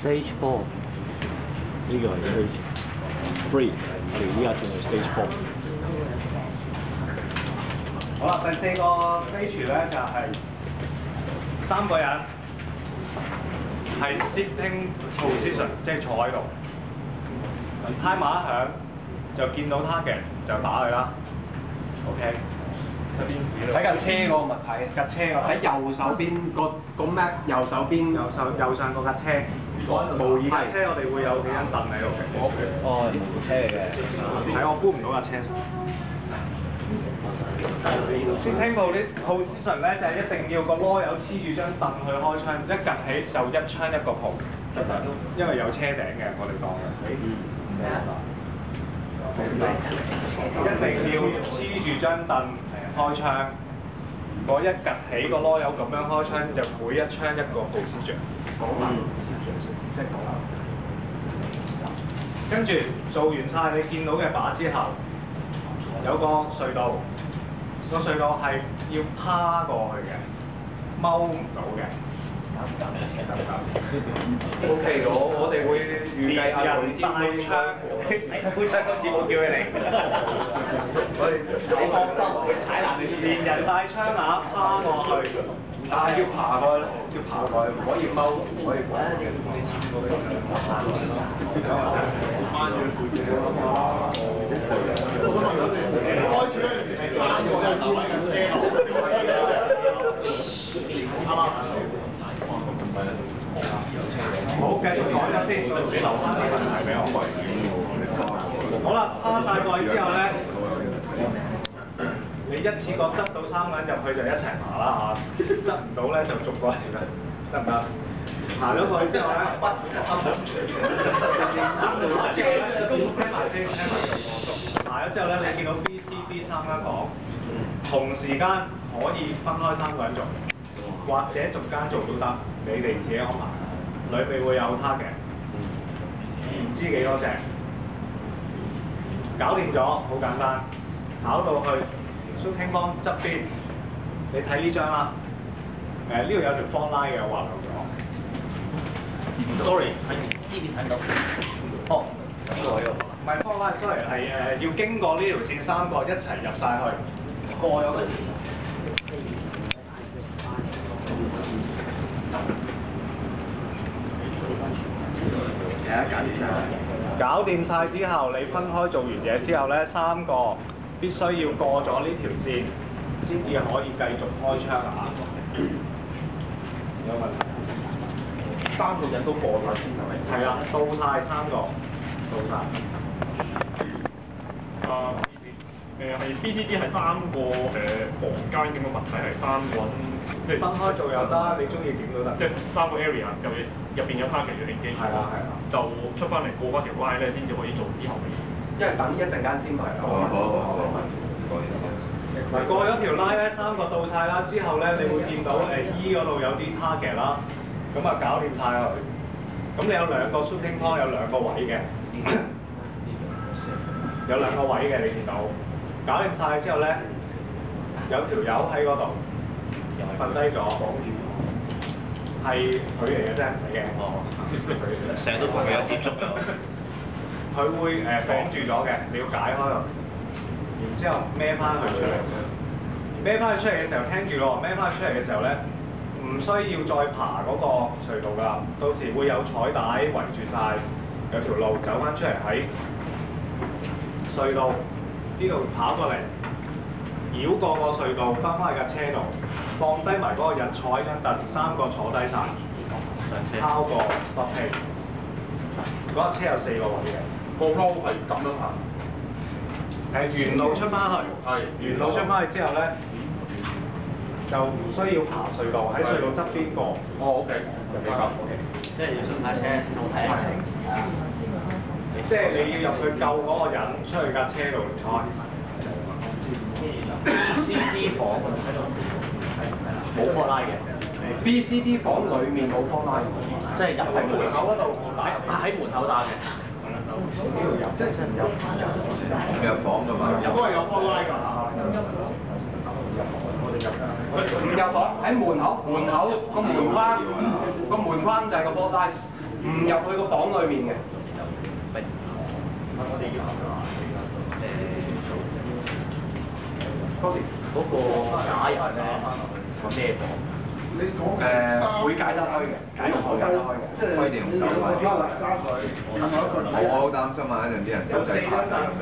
Stage 4，呢個係 Stage 3，我哋依家轉去 Stage 4。好啦，第4個 stage 咧就係3個人係 sitting position， 即係坐喺度。timer 一響就見到 target 就打佢啦。OK。睇架車嗰個物體，架車喺右手邊個 map 右手邊右上嗰架車。模擬架車我哋會有幾張凳喺度嘅。哦，呢部車嘅。係我搬唔到架車。Sitting position 咧就係一定要個籮柚黐住張凳去開槍，一趌起就一槍一個鋪，因為有車頂嘅我哋當嘅。一定要黐住張凳開槍，如果一趌起個籮柚咁樣開槍，就每一槍一個 position。跟住做完晒你見到嘅靶之後，有個隧道。個隧道係要趴過去嘅，踎唔到嘅。OK， 我哋會預計阿雷帶槍，杯槍今次冇叫佢嚟。你放心，會踩爛你。連人帶槍架趴過去，但係要爬過去，唔可以踎，唔可以跪。好，繼續講咗先，你留翻啲問題俾我。好啦，趴晒過去之後咧，你一次過執到3個人入去就一齊爬啦嚇，執唔到咧就逐個嚟啦，得唔得？爬咗過去之後咧，聽埋先，爬咗之後咧，你見到 B、C、D 3間房，同時間可以分開3個人做，或者逐間做都得，你哋自己安排。裏邊會有 target，唔知幾多隻，搞掂咗，好簡單。跑到去shooting ball側邊，你睇呢張啦。呢度有條方拉嘅，我畫漏咗。Sorry， 喺呢邊睇到。哦，呢個喺度。唔係方拉 ，sorry 係要經過呢條線3個一齊入晒去。過咗跟住。搞掂晒之後，你分開做完嘢之後咧，3個必須要過咗呢條線，先至可以繼續開槍啊！有問題？3個人都過晒先係咪？係啦，到晒3個，到晒。係 BCD 係3個房間咁嘅物體係3個人，即係分開做又得，你中意點都得。即係3個 area 入邊有 target 嘅定機。係啦係啦。就出翻嚟過嗰條 line 咧，先至可以做之後嘅嘢。因為等一陣間先嚟。嗱過咗條 line 咧，3個到晒啦，之後咧你會見到E 嗰度有啲 target 啦，咁啊搞掂晒佢。咁你有2個 shooting point， 有2個位嘅，有2個位嘅你見到。搞掂晒之後咧，有條友喺嗰度瞓低咗，係佢嚟嘅啫，唔使驚。成日都同佢有接觸㗎。佢會綁住咗嘅，你要解開佢，然之後孭翻佢出嚟。孭翻佢出嚟嘅時候，聽住咯，孭翻佢出嚟嘅時候咧，唔需要再爬嗰個隧道㗎，到時會有彩帶圍住晒，有條路走翻出嚟喺隧道呢度跑過嚟，繞過個隧道翻返去架車度，放低埋嗰個人坐喺張凳，3個坐低晒，拋個 stop key。嗰架車有4個位嘅，個 road 係咁樣行。沿路出翻去，沿路出翻去之後咧，就唔需要爬隧道，喺隧道側邊過。哦 ，OK， 明白。OK， 即係要上架車先好睇啊！即係你要入去救嗰個人，出去架車度開。CD 房冇拖拉嘅 ，BCD 房裡面冇拖拉，即係入喺門口嗰度打，喺門口打嘅。呢度有，即係真有房㗎嘛？都係有拖拉㗎。唔入房喺門口個門框就係個波單，唔入去個房裏面嘅。嗰個假人咧，個咩房？會解得開嘅，解得開嘅，即係規定唔守規。我好擔心啊！一陣啲人走勢拍晒咁樣。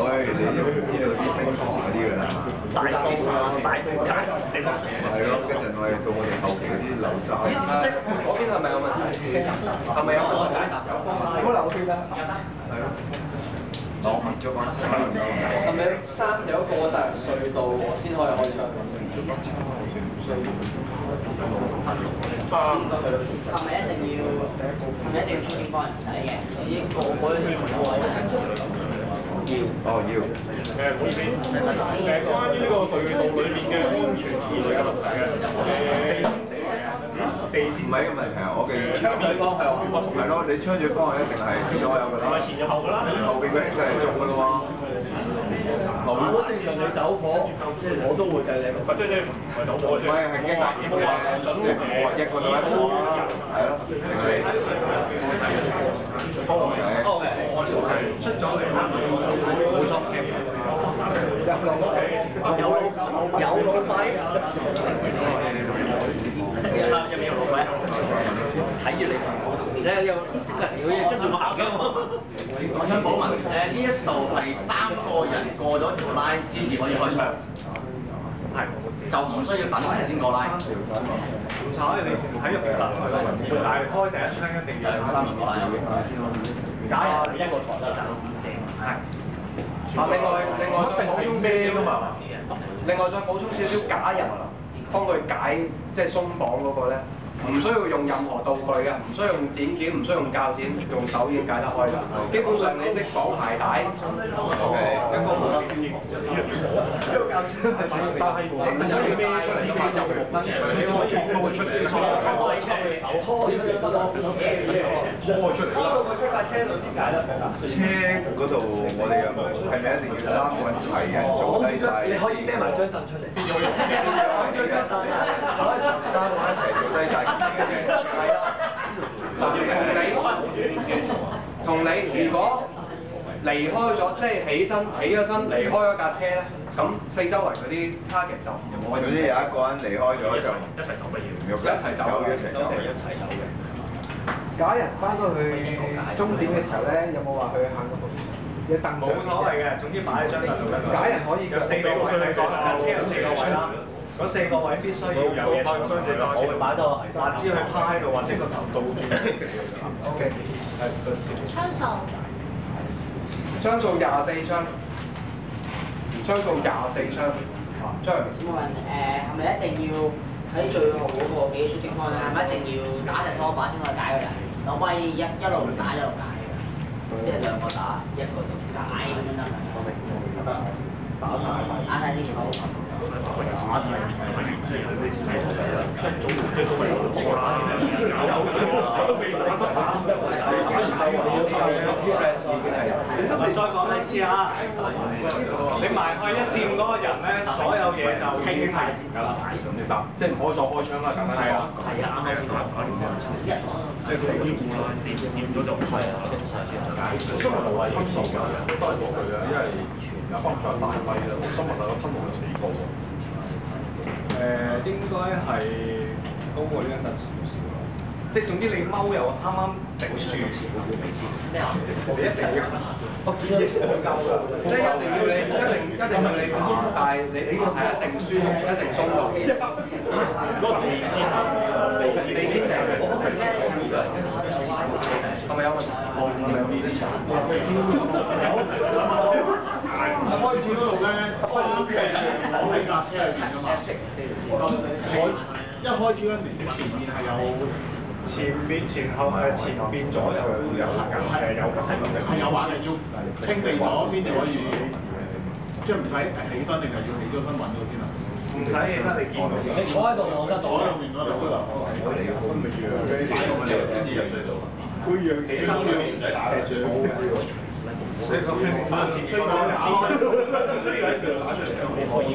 喂，你都知道啲平房嗰啲㗎啦。大公啊，大公街。係咯，跟住我哋到我哋後期嗰啲樓站。嗰邊係咪有問題？係咪有問題？有樓梯啦。係咯。攞密咗關係。係咪3有過晒隧道先可以開窗？係咪一定要出境幫人使嘅？已經個個都要過要。唔好意思，關於呢個隧道裏面嘅安全之類嘅問題嘅，唔係個問題啊！我嘅窗嘴方向係咯，你窗住方向一定係左右㗎啦。唔係前就後㗎啦。後邊嗰啲就係中㗎啦喎。如果正常你走火，我都會計你。即係唔係走火啫。唔係係經過一個到一個，係咯，出咗嚟冇錯嘅。有路費。入面有路費。睇住你。你又屌嘢，跟住我行嘅我。我想補問呢一度係3個人過咗條 line 先至可以開窗。係。就唔需要等齊先過 line。唔使你喺入邊等佢，但係開第一槍一定要3人過 line 假人一個台就賺到5正。係。另外再補充咩㗎嘛？另外再補充少少假人，幫佢解即係鬆綁嗰個咧，唔需要用任何道具嘅，唔需要用剪鉸，唔需要用鉸剪，用手已經解得開㗎。基本上你識綁鞋帶，OK， 一個冇得先呢個鉸剪但係你唔可以孭出嚟㗎嘛，入木燈上你可以拖佢出嚟，拖出嚟得咯，拖佢出嚟啦。拖到佢出架車度先解得㗎。車嗰度我哋有冇？係咪一定要3個人齊人做低晒？你可以孭埋張凳出嚟。先可以。3個人一齊做低晒。係啦。同你如果離開咗，即係起咗身離開咗架車咧，咁四周圍嗰啲 target 就唔可以。總之有一個人離開咗就一齊走不要。唔喐嘅，一齊走嘅，一齊走嘅。假人翻到去終點嘅時候咧，有冇話去行嗰度？有凳冇所謂嘅，總之擺喺張凳度得㗎。假人可以有4個位，你講架車有4個位啦。嗰4個位必須要有嘢放雙隻腳，我會擺到或者去趴喺度，或者個頭倒轉。OK， 係。槍數槍數24槍，槍數24槍。槍。冇人係咪一定要喺最後嗰個幾出警方咧？係咪一定要打隻梳化先可以解佢人？可唔可以一路打一路解㗎？即係2個打，一個就解咁樣得唔得？打晒啲好。再講一次啊！你埋去一掂嗰個人咧，所有嘢就已經係㗎啦，明白？即係唔可以再開槍啦，簡單講。係啊，啱啱先講。即係佢啲護欄掂咗就係啊，今日無謂分數㗎，都係講佢嘅，因為有方向大威啦，我今日有分冇死過喎。應該係高過呢間凳少少咯。即係總之你踎又啱啱頂住，你一定要，我建議佢夠㗎，即係一定要你打，但係你係一定舒服，一定鬆動。嗰個地先定，係咪有問題？冇呢啲產。開始嗰度咧，開始啲人攞起架車入邊㗎嘛。我一開始嗰陣前面係有前後左右有客人係有係有話係要清理咗邊就可以，即係唔使起身定係要起咗身揾到先啊？唔使起身，你見到你坐喺度我得到啦。面嗰度都有。會讓起身嘅唔使打嘅最好嘅。所以講反前面嗰個打開，所以喺度打出嚟，我可以。